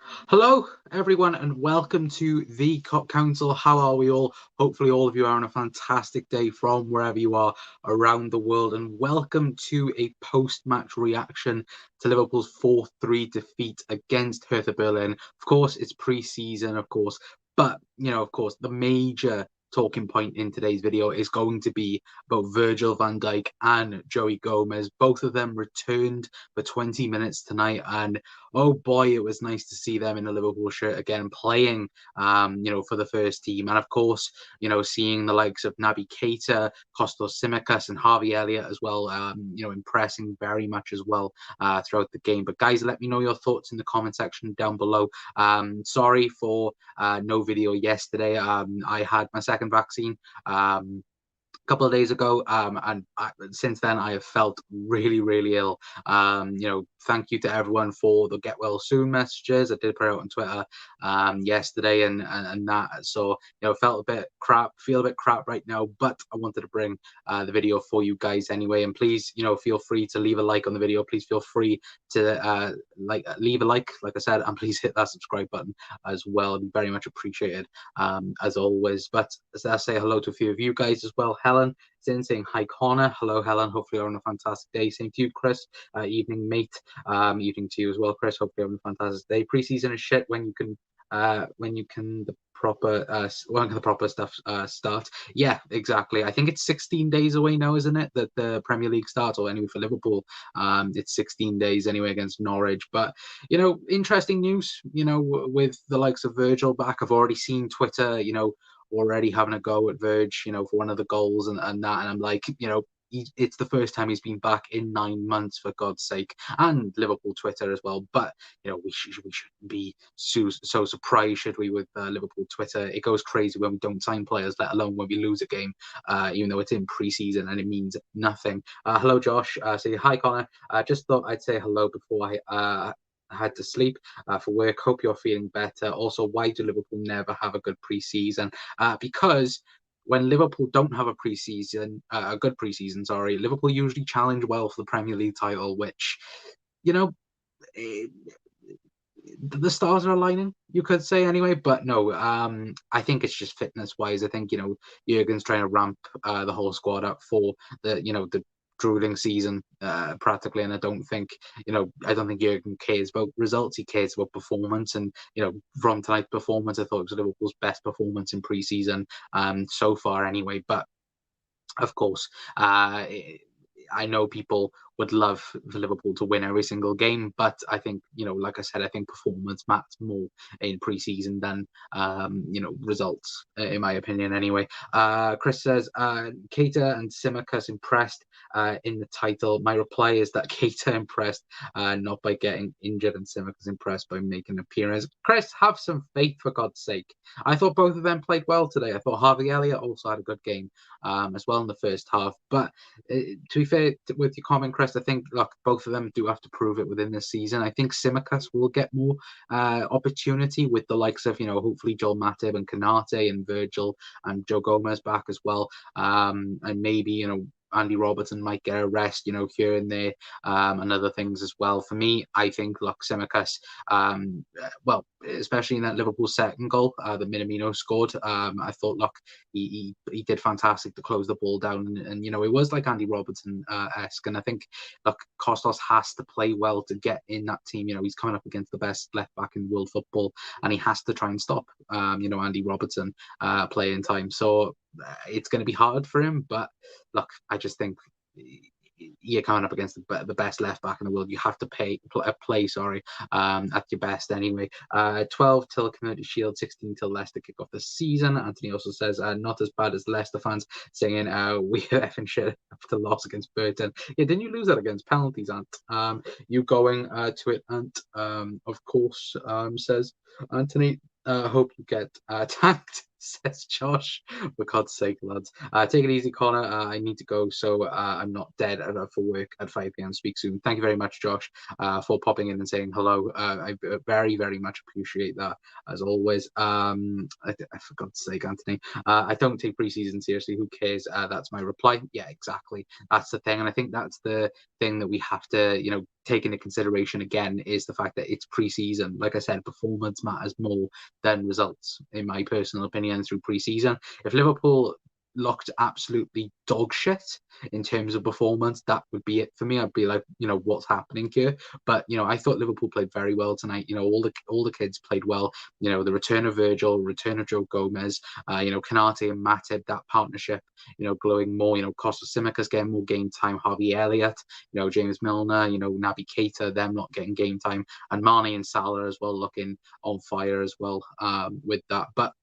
Hello, everyone, and welcome to the Cup Council. How are we all? Hopefully, all of you are on a fantastic day from wherever you are around the world. And welcome to a post-match reaction to Liverpool's 4-3 defeat against Hertha Berlin. Of course, it's pre-season, of course, but of course, the major talking point in today's video is going to be about Virgil van Dijk and Joey Gomez. Both of them returned for 20 minutes tonight, and oh boy, it was nice to see them in a Liverpool shirt again, playing, for the first team. And of course, seeing the likes of Naby Keita, Tsimikas, and Harvey Elliott as well, impressing very much as well throughout the game. But guys, let me know your thoughts in the comment section down below. Sorry for no video yesterday. I had my second vaccine. Couple of days ago, and since then I have felt really, really ill. Thank you to everyone for the get well soon messages. I did put out on Twitter yesterday and that. So felt a bit crap, feel a bit crap right now, but I wanted to bring the video for you guys anyway. And please, feel free to leave a like on the video. Please feel free to leave a like I said, and please hit that subscribe button as well. It'd be very much appreciated as always. But let's say hello to a few of you guys as well. Helen is in saying hi, Connor. Hello, Helen. Hopefully you're having a fantastic day. Same to you, Chris. Evening, mate. Evening to you as well, Chris. Hopefully you're having a fantastic day. Preseason is shit when you can the proper when the proper stuff start. Yeah, exactly. I think it's 16 days away now, isn't it, that the Premier League starts, or anyway for Liverpool. It's 16 days anyway against Norwich. But interesting news, with the likes of Virgil back. I've already seen Twitter, already having a go at Verge, for one of the goals and that. And I'm like, it's the first time he's been back in 9 months, for God's sake, and Liverpool Twitter as well. But we shouldn't be so surprised, should we, with Liverpool Twitter? It goes crazy when we don't sign players, let alone when we lose a game, even though it's in pre-season and it means nothing. Hello, Josh. Say hi, Connor. Just thought I'd say hello before I had to sleep for work. Hope you're feeling better. Also, why do Liverpool never have a good pre-season? Because when Liverpool don't have a good preseason, sorry, Liverpool usually challenge well for the Premier League title, which, eh, the stars are aligning, you could say anyway. But no, I think it's just fitness wise. I think Jurgen's trying to ramp the whole squad up for the drooling season practically, and I don't think Jurgen cares about results. He cares about performance, and from tonight's performance, I thought it was Liverpool's best performance in pre-season so far anyway. But of course, I know people would love for Liverpool to win every single game, but I think, like I said, I think performance matters more in pre-season than, results, in my opinion, anyway. Chris says, Keita and Tsimikas impressed in the title. My reply is that Keita impressed not by getting injured, and Tsimikas impressed by making an appearance. Chris, have some faith, for God's sake. I thought both of them played well today. I thought Harvey Elliott also had a good game as well in the first half. But to be fair with your comment, Chris, I think both of them do have to prove it within this season. I think Tsimikas will get more opportunity with the likes of hopefully Joel Matip and Kanate and Virgil and Joe Gomez back as well, and maybe Andy Robertson might get a rest, here and there, and other things as well. For me, I think Tsimikas, well, especially in that Liverpool second goal that Minamino scored, I thought, he did fantastic to close the ball down, and it was like Andy Robertson-esque, and I think, Kostos has to play well to get in that team. He's coming up against the best left back in world football, and he has to try and stop, Andy Robertson playing time. So it's going to be hard for him, but I just think you're coming up against the best left back in the world. You have to play at your best anyway. 12 till Community Shield, 16 till Leicester kick off the season. Anthony also says not as bad as Leicester fans saying we effing shit after loss against Burton. Yeah, didn't you lose that against penalties, Ant? You going to it, Ant? Of course, says Anthony. Hope you get tanked. says Josh. For God's sake, lads. Take it easy, Connor. I need to go, so I'm not dead for work at 5 p.m. Speak soon. Thank you very much, Josh, for popping in and saying hello. I very, very much appreciate that, as always. For God's sake, Anthony. I don't take preseason seriously. Who cares? That's my reply. Yeah, exactly. That's the thing. And I think that's the thing that we have to, take into consideration again, is the fact that it's preseason. Like I said, performance matters more than results, in my personal opinion, through preseason. If Liverpool looked absolutely dog shit in terms of performance, that would be it for me. I'd be like, what's happening here? But I thought Liverpool played very well tonight. All the kids played well. The return of Virgil, return of Joe Gomez, Kanate and Matip, that partnership, glowing more. Costa Tsimikas getting more game time, Harvey Elliott, James Milner, Naby Keita, them not getting game time, and Mane and Salah as well looking on fire as well with that. But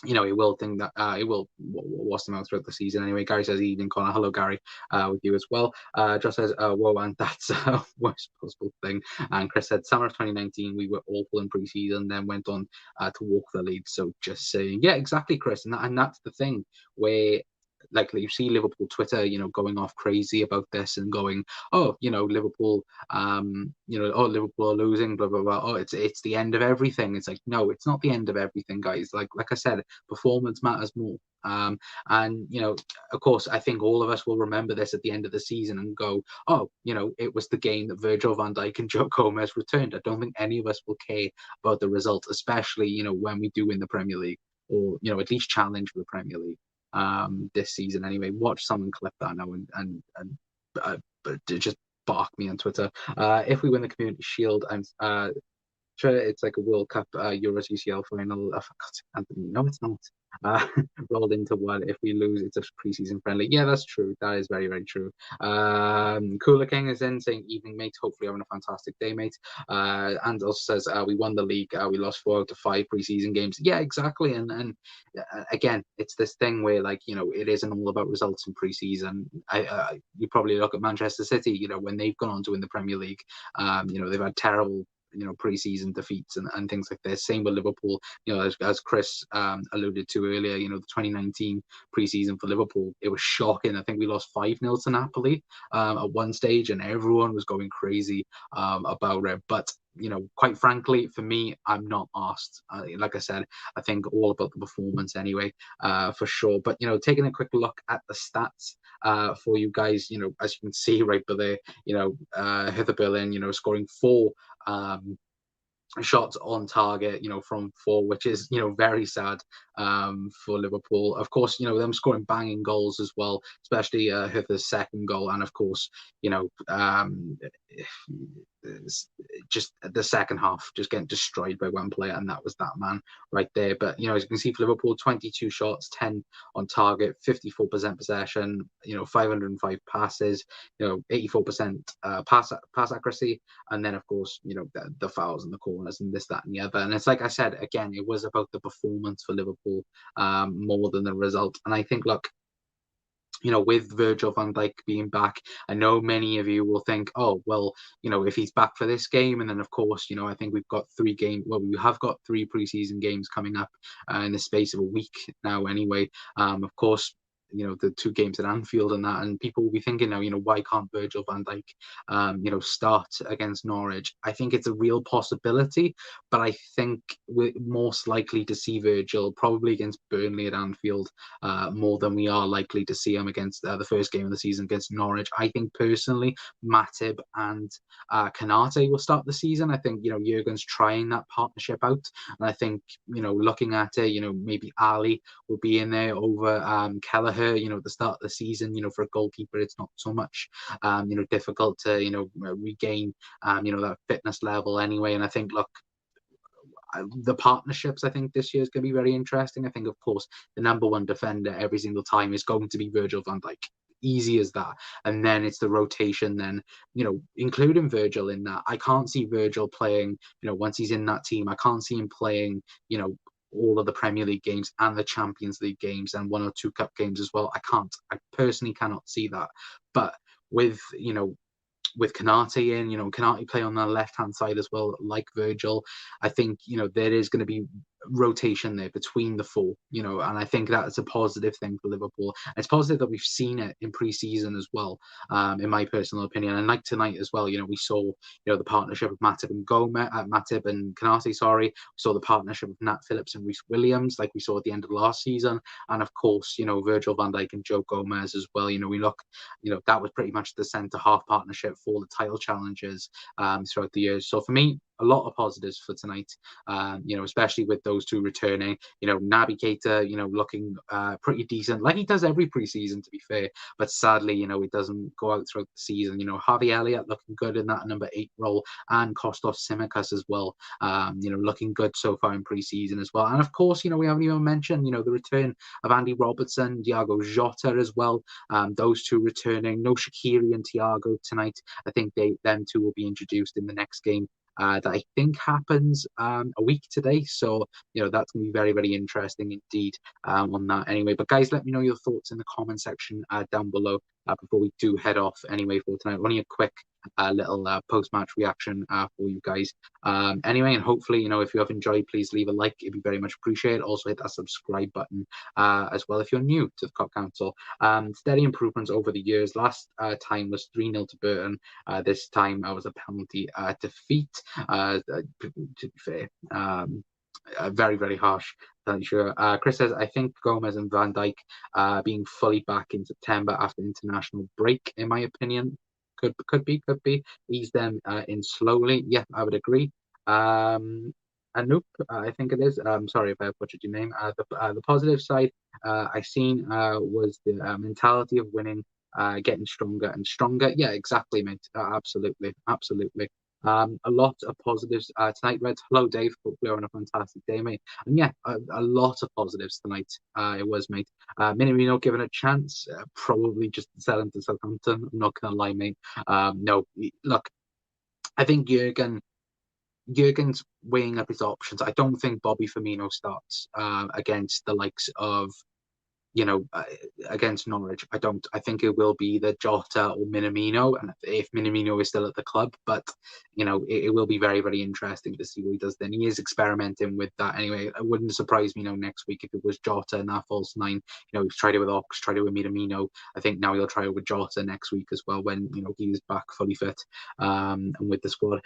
it will think that it will wash them out throughout the season anyway. Gary says, evening, Connor. Hello, Gary, with you as well. Just says, whoa, and that's worst possible thing. And Chris said, summer of 2019, we were awful in preseason, then went on to walk the lead. So just saying, yeah, exactly, Chris. And that's the thing where, like, you see Liverpool Twitter, going off crazy about this and going, oh, Liverpool, oh, Liverpool are losing, blah blah blah. Oh, it's the end of everything. It's like, no, it's not the end of everything, guys. Like I said, performance matters more. And of course, I think all of us will remember this at the end of the season and go, oh, it was the game that Virgil van Dijk and Joe Gomez returned. I don't think any of us will care about the result, especially when we do win the Premier League, or at least challenge for the Premier League this season anyway. Watch someone clip that now and just bark me on Twitter. If we win the Community Shield, I'm sure it's like a World Cup Euros UCL final. I forgot, Anthony. No, it's not. Rolled into one. If we lose, it's a preseason friendly. Yeah, that's true. That is very, very true. Cooler King is in saying, evening, mate. Hopefully having a fantastic day, mate. And also says, we won the league. We lost 4 out of 5 preseason games. Yeah, exactly. And again, it's this thing where, like, it isn't all about results in preseason. You probably look at Manchester City, when they've gone on to win the Premier League. They've had terrible preseason defeats and things like this. Same with Liverpool, as Chris alluded to earlier, the 2019 preseason for Liverpool, it was shocking. I think we lost 5-0 to Napoli at one stage, and everyone was going crazy about it. But quite frankly, for me, I'm not asked. Like I said, I think all about the performance anyway, for sure. But taking a quick look at the stats for you guys, as you can see right there, Hertha Berlin, scoring 4 shots on target, from 4, which is, very sad for Liverpool. Of course, them scoring banging goals as well, especially Hertha's second goal, and of course, just the second half just getting destroyed by one player, and that was that man right there. But as you can see, for Liverpool, 22 shots, 10 on target, 54% possession, 505 passes, 84% pass accuracy, and then of course the fouls and the corners and this, that, and the other. And it's like I said again, it was about the performance for Liverpool more than the result. And I think, look, with Virgil van Dijk being back, I know many of you will think, oh, well, if he's back for this game, and then of course, I think we have got 3 preseason games coming up in the space of a week now anyway. Of course, the 2 games at Anfield and that, and people will be thinking now, why can't Virgil van Dijk, start against Norwich? I think it's a real possibility, but I think we're most likely to see Virgil probably against Burnley at Anfield more than we are likely to see him against the first game of the season against Norwich. I think personally, Matip and Kanate will start the season. I think, Jurgen's trying that partnership out, and I think, looking at it, maybe Ali will be in there over Kelleher, at the start of the season. For a goalkeeper, it's not so much, difficult to, regain, that fitness level anyway. And I think, look, the partnerships, I think this year is going to be very interesting. I think, of course, the number one defender every single time is going to be Virgil van Dijk. Easy as that. And then it's the rotation, then, including Virgil in that. I can't see Virgil playing, once he's in that team, I can't see him playing, all of the Premier League games and the Champions League games and 1 or 2 cup games as well. I personally cannot see that. But with Kanate in, Kanate play on the left-hand side as well, like Virgil, I think, there is going to be rotation there between the four, and I think that's a positive thing for Liverpool. It's positive that we've seen it in pre-season as well, in my personal opinion. And like tonight as well, we saw the partnership of Matip and Canate, sorry. We saw the partnership of Nat Phillips and Reece Williams, like we saw at the end of last season, and of course, Virgil van Dijk and Joe Gomez as well. That was pretty much the centre half partnership for the title challenges throughout the years. So for me, a lot of positives for tonight, especially with those two returning. Naby Keita, looking pretty decent, like he does every preseason, to be fair. But sadly, it doesn't go out throughout the season. Harvey Elliott looking good in that number 8 role, and Kostas Tsimikas as well. Looking good so far in preseason as well. And of course, we haven't even mentioned, the return of Andy Robertson, Diogo Jota as well. Those two returning. No Shaqiri and Thiago tonight. I think them two will be introduced in the next game. That I think happens a week today. So, that's going to be very, very interesting indeed on that anyway. But guys, let me know your thoughts in the comment section down below before we do head off anyway for tonight. Only a quick little post-match reaction for you guys. Anyway, and hopefully, if you have enjoyed, please leave a like. It'd be very much appreciated. Also hit that subscribe button as well if you're new to the COP Council. Steady improvements over the years. Last time was 3-0 to Burton. This time I was a penalty defeat. To be fair, very, very harsh. Sure. Chris says, I think Gomez and Van Dijk being fully back in September after international break, in my opinion, could be. Ease them in slowly. Yeah, I would agree. Anoop, I think it is. Sorry if I butchered your name. The positive side I seen was the mentality of winning, getting stronger and stronger. Yeah, exactly, mate. Absolutely. A lot of positives tonight, Red. Hello, Dave. Hopefully you're on a fantastic day, mate. And yeah, a lot of positives tonight. It was, mate. Minamino given a chance, probably just sell him to Southampton. I'm not gonna lie, mate. No, look, I think Jurgen's weighing up his options. I don't think Bobby Firmino starts against the likes of against Norwich. I think it will be the Jota or Minamino, and if Minamino is still at the club, but it will be very, very interesting to see what he does then. He is experimenting with that anyway. It wouldn't surprise me next week if it was Jota and that false 9. He's tried it with Ox, tried it with Minamino. I think now he'll try it with Jota next week as well when he's back fully fit and with the squad.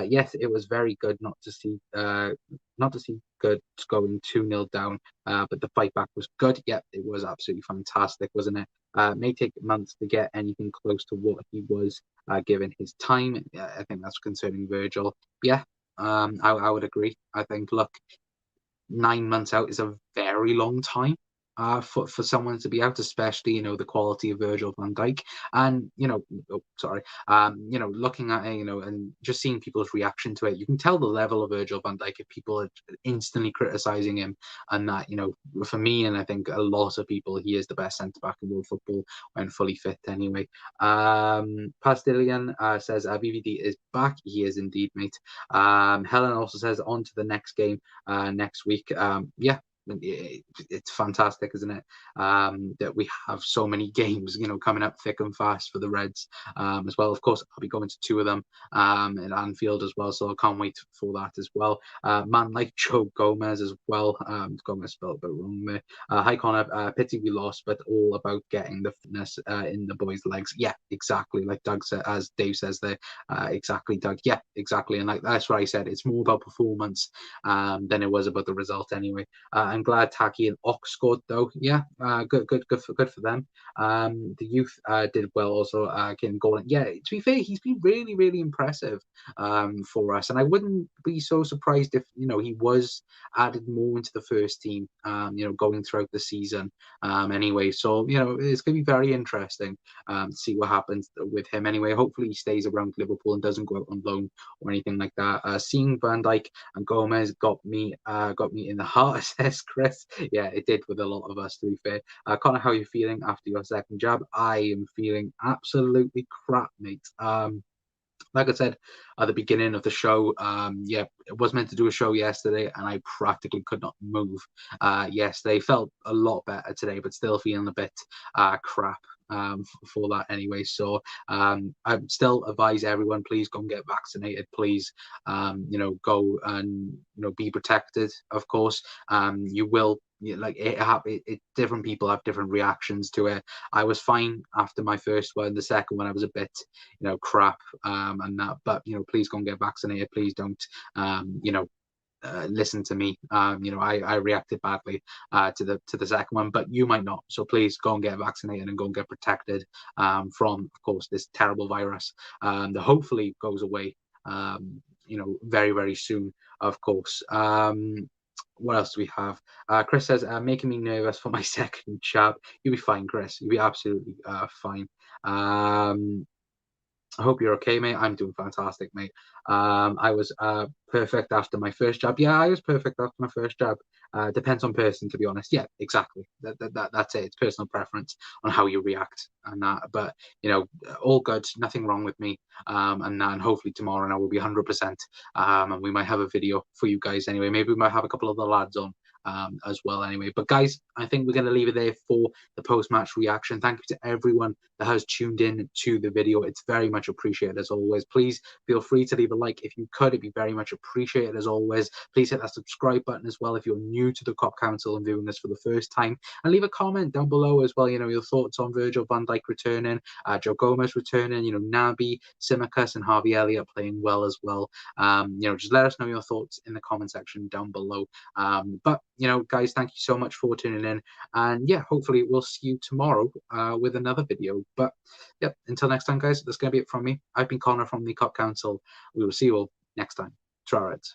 Yes, it was very good not to see good going 2-0 down, but the fight back was good. Yeah, it was absolutely fantastic, wasn't it? May take months to get anything close to what he was given his time. I think that's concerning Virgil. Yeah, I would agree. I think, look, 9 months out is a very long time for someone to be out, especially the quality of Virgil van Dijk, and looking at it, and just seeing people's reaction to it, you can tell the level of Virgil van Dijk if people are instantly criticizing him, and that for me, and I think a lot of people, he is the best centre back in world football when fully fit. Anyway, Pastillion says VVD is back. He is indeed, mate. Helen also says on to the next game next week. Yeah. It's fantastic, isn't it? That we have so many games, coming up thick and fast for the Reds as well. Of course, I'll be going to 2 of them in Anfield as well, so I can't wait for that as well. Man like Joe Gomez as well. Gomez spelled a bit wrong there. Hi Connor, pity we lost, but all about getting the fitness in the boys' legs. Yeah, exactly. Like Doug said, as Dave says there. Exactly, Doug. Yeah, exactly. And that's what I said. It's more about performance than it was about the result anyway. I'm glad Taki and Ox scored though. Yeah, good for them. The youth did well also, getting goal. Yeah, to be fair, he's been really, really impressive for us, and I wouldn't be so surprised if he was added more into the first team. Going throughout the season. Anyway, so it's going to be very interesting to see what happens with him. Anyway, hopefully he stays around Liverpool and doesn't go out on loan or anything like that. Seeing Van Dijk and Gomez got me in the heart, says Chris. Yeah, it did with a lot of us, to be fair. Connor, how are you feeling after your second jab? I am feeling absolutely crap, mate. Like I said at the beginning of the show, yeah, was meant to do a show yesterday, and I practically could not move. Yesterday felt a lot better today, but still feeling a bit crap for that anyway. So I still advise everyone, please go and get vaccinated. Please, go and be protected. Of course, you will. Like different people have different reactions to it. I was fine after my first one. The second one, I was a bit, crap, and that. But please go and get vaccinated. Please don't, listen to me. I reacted badly to the second one, but you might not. So please go and get vaccinated and go and get protected from, of course, this terrible virus that hopefully goes away. Very, very soon, of course. What else do we have? Chris says, making me nervous for my second jab. You'll be fine, Chris. You'll be absolutely fine. I hope you're okay, mate. I'm doing fantastic, mate. I was perfect after my first jab. Yeah, I was perfect after my first jab. Depends on person, to be honest. Yeah, exactly. That's it. It's personal preference on how you react and that. But all good. Nothing wrong with me. And hopefully tomorrow I will be 100%. And we might have a video for you guys anyway. Maybe we might have a couple of the lads on. As well anyway. But guys, I think we're going to leave it there for the post-match reaction. Thank you to everyone that has tuned in to the video. It's very much appreciated as always. Please feel free to leave a like if you could. It'd be very much appreciated as always. Please hit that subscribe button as well if you're new to the Cop Council and viewing this for the first time, and leave a comment down below as well, your thoughts on Virgil van Dijk returning, Joe Gomez returning, Naby, Tsimikas and Harvey Elliott playing well as well. Just let us know your thoughts in the comment section down below. But guys, thank you so much for tuning in, and yeah, hopefully we'll see you tomorrow with another video. But yeah, until next time, guys, that's going to be it from me. I've been Connor from the Cop Council. We will see you all next time. Try it.